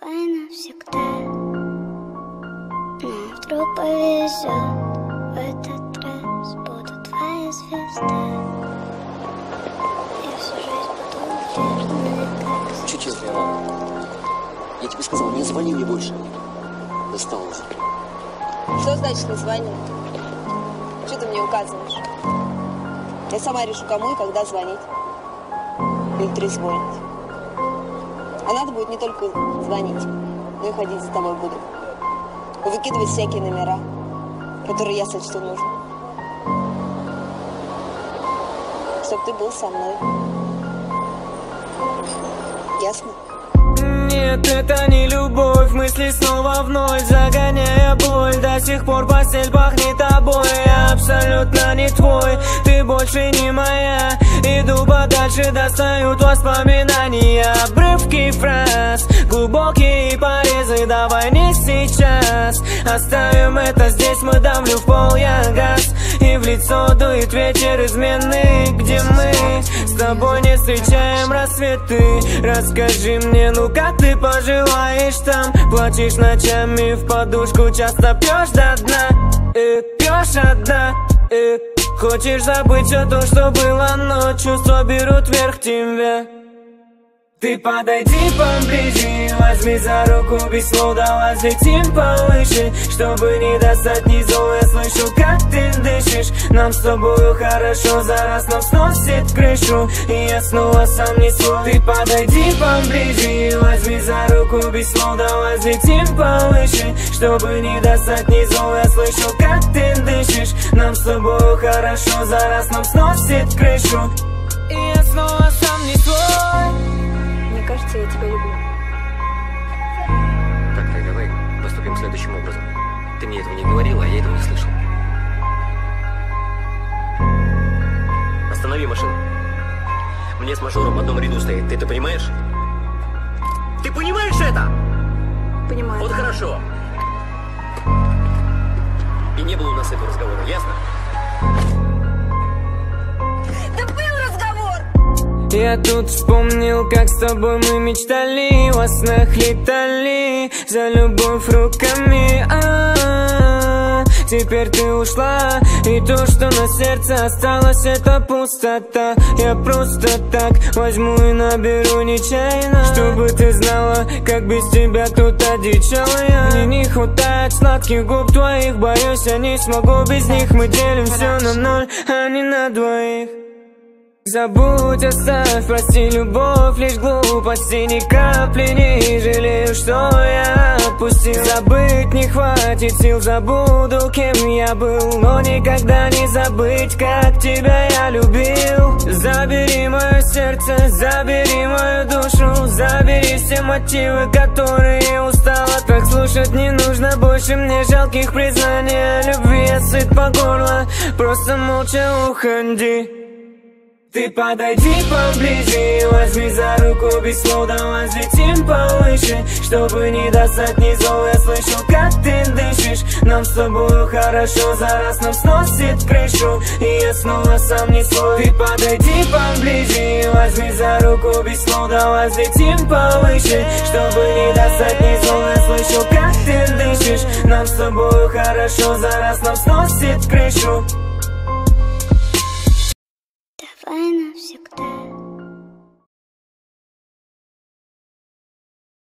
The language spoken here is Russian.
твои навсегда. Но вдруг повезет, в этот раз буду твоя звезда. Я всю жизнь буду верной, как Чуть-чуть, я тебе сказал, не звони мне больше. Достал уже. Что значит не звони? Что ты мне указываешь? Я сама решу, кому и когда звонить. Или трезвонить. А надо будет не только звонить, но и ходить за тобой буду. И выкидывать всякие номера, которые я сочту нужным. Чтоб ты был со мной. Ясно? Нет, это не любовь, мысли снова в ноль, загоняя боль. До сих пор постель пахнет тобой, я абсолютно не твой, ты больше не моя. Иду подальше, достают воспоминания, обрывки фраз, глубокие порезы, давай не сейчас. Оставим это здесь, мы давлю в пол я газ, и в лицо дует ветер измены, где мы с тобой не встречаем рассветы. Расскажи мне, ну как ты поживаешь там? Плачешь ночами в подушку, часто пьешь до дна, пьешь одна, хочешь забыть все то, что было, но чувства берут вверх тебя. Ты подойди поближе, возьми за руку без слов, давай взлетим повыше, чтобы не достать низу. Я слышу, как ты дышишь, нам с тобою хорошо, за раз нам сносит крышу, и я снова сам не свой. Ты подойди поближе, возьми за руку без слов, давай взлетим повыше, чтобы не достать низу. Я слышу, как ты дышишь, нам с тобою хорошо, за раз нам сносит крышу, и я снова сам не свой. Мне кажется, я тебя люблю. Так, давай поступим следующим образом. Ты мне этого не говорила, а я этого не слышал. Останови машину. Мне с мажором в одном ряду стоит, ты это понимаешь? Ты понимаешь это? Понимаю. Вот хорошо. И не было у нас этого разговора, ясно? Да был разговор! Я тут вспомнил, как с тобой мы мечтали, во снах летали за любовь руками. Теперь ты ушла, и то, что на сердце осталось, это пустота. Я просто так возьму и наберу нечаянно, чтобы ты знала, как без тебя тут одичал я. Мне не хватает сладких губ твоих, боюсь, я не смогу без них. Мы делим все на ноль, а не на двоих. Забудь, оставь, прости, любовь лишь глупости, ни капли не жалею, что я отпустил. Забыть не хватит сил, забуду, кем я был, но никогда не забыть, как тебя я любил. Забери мое сердце, забери мою душу, забери все мотивы, которые устала. Так слушать не нужно больше мне жалких признаний о любви, я сыт по горло, просто молча уходи. Ты подойди поближе, возьми за руку без слов, давай взлетим повыше, чтобы не достать низу. Я слышу, как ты дышишь, нам с тобою хорошо, за раз нам сносит крышу, и я снова сам не свой. Ты подойди поближе, возьми за руку без слов, давай взлетим повыше, чтобы не достать низу. Я слышу, как ты дышишь, нам с тобою хорошо, за раз нам сносит крышу.